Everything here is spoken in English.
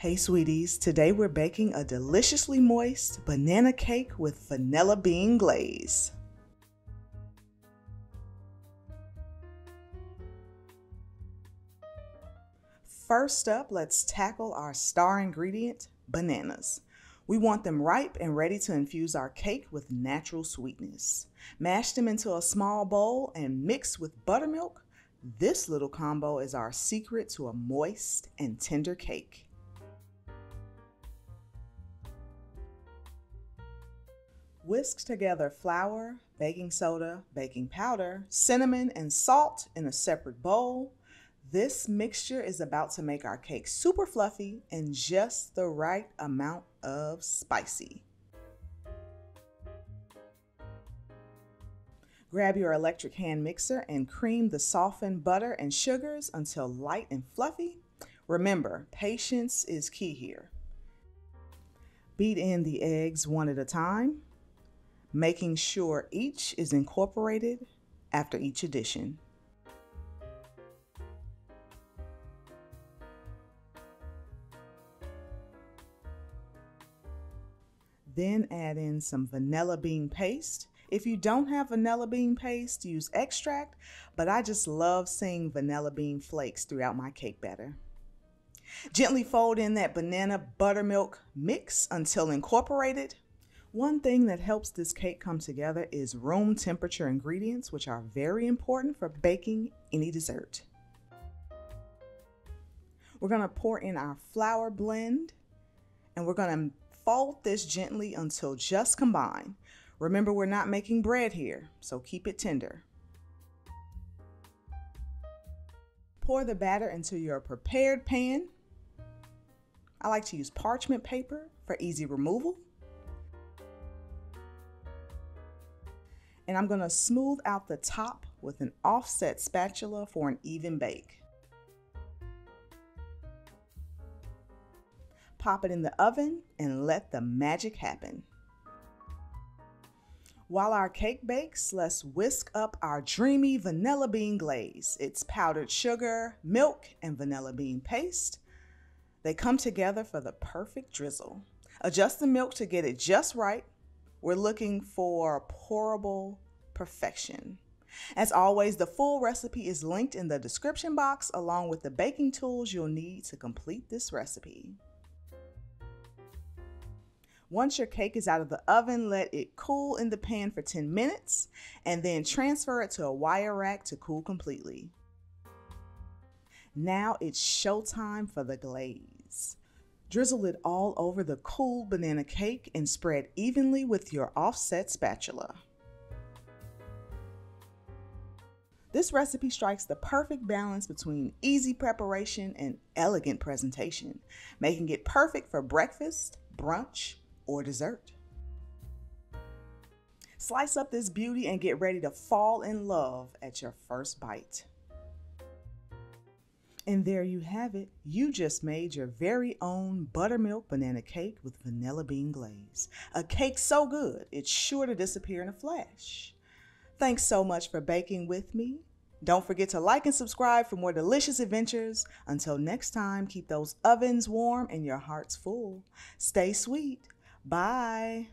Hey sweeties, today we're baking a deliciously moist banana cake with vanilla bean glaze. First up, let's tackle our star ingredient, bananas. We want them ripe and ready to infuse our cake with natural sweetness. Mash them into a small bowl and mix with buttermilk. This little combo is our secret to a moist and tender cake. Whisk together flour, baking soda, baking powder, cinnamon, and salt in a separate bowl. This mixture is about to make our cake super fluffy and just the right amount of spicy. Grab your electric hand mixer and cream the softened butter and sugars until light and fluffy. Remember, patience is key here. Beat in the eggs one at a time, making sure each is incorporated after each addition. Then add in some vanilla bean paste. If you don't have vanilla bean paste, use extract, but I just love seeing vanilla bean flakes throughout my cake batter. Gently fold in that banana buttermilk mix until incorporated. One thing that helps this cake come together is room temperature ingredients, which are very important for baking any dessert. We're going to pour in our flour blend, and we're going to fold this gently until just combined. Remember, we're not making bread here, so keep it tender. Pour the batter into your prepared pan. I like to use parchment paper for easy removal. And I'm going to smooth out the top with an offset spatula for an even bake. Pop it in the oven and let the magic happen. While our cake bakes, let's whisk up our dreamy vanilla bean glaze. It's powdered sugar, milk, and vanilla bean paste. They come together for the perfect drizzle. Adjust the milk to get it just right. We're looking for pourable perfection. As always, the full recipe is linked in the description box along with the baking tools you'll need to complete this recipe. Once your cake is out of the oven, let it cool in the pan for 10 minutes and then transfer it to a wire rack to cool completely. Now it's showtime for the glaze. Drizzle it all over the cool banana cake and spread evenly with your offset spatula. This recipe strikes the perfect balance between easy preparation and elegant presentation, making it perfect for breakfast, brunch, or dessert. Slice up this beauty and get ready to fall in love at your first bite. And there you have it. You just made your very own buttermilk banana cake with vanilla bean glaze. A cake so good, it's sure to disappear in a flash. Thanks so much for baking with me. Don't forget to like and subscribe for more delicious adventures. Until next time, keep those ovens warm and your hearts full. Stay sweet. Bye.